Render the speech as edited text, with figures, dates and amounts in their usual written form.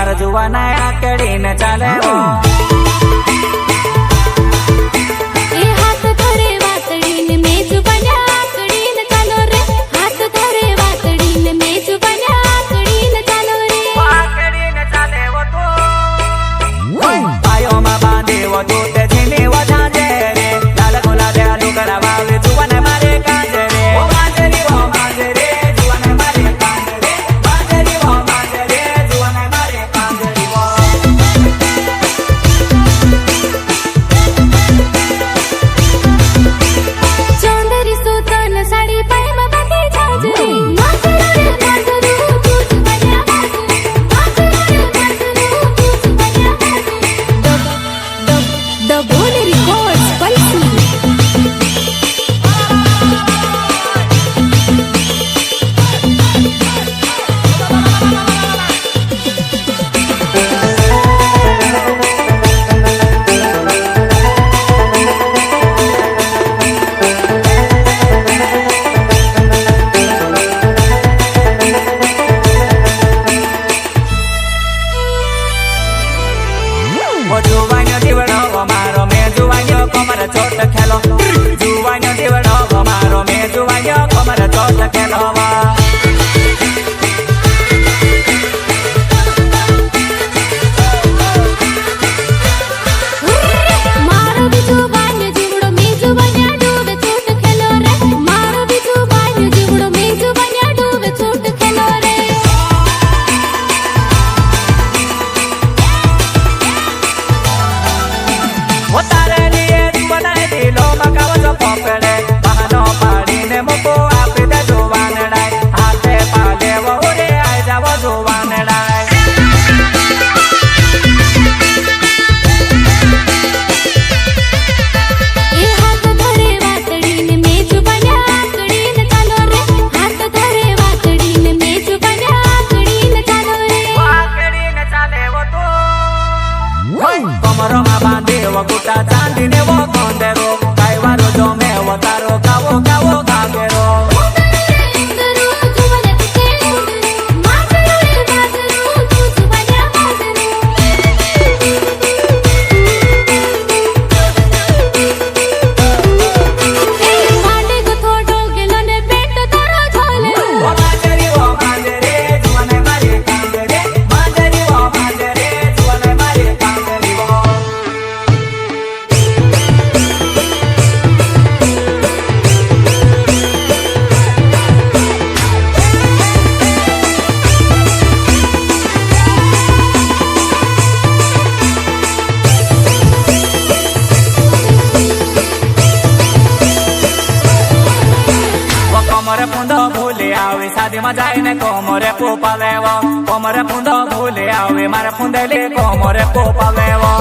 मार जुवाना आकड़ी न चाले वो जुवानो जीवड़ो मारो में जुवानो कमर चोट खेलो जुवानो जीवड़ो मारो में जुवानो कमर चोट खेलो कमरों में बांधे वो गुटा चांदी ने वो कोंदेरो काईवारो जो में वो तारो कावो कावो कागेरो कोमरे पुंदो भूले आवे शादी में जाए ने कोमरे पोपा लेवो कोमरे पुंदो भूले आवे मारे पुंदे ले कोमरे पोपा लेवो।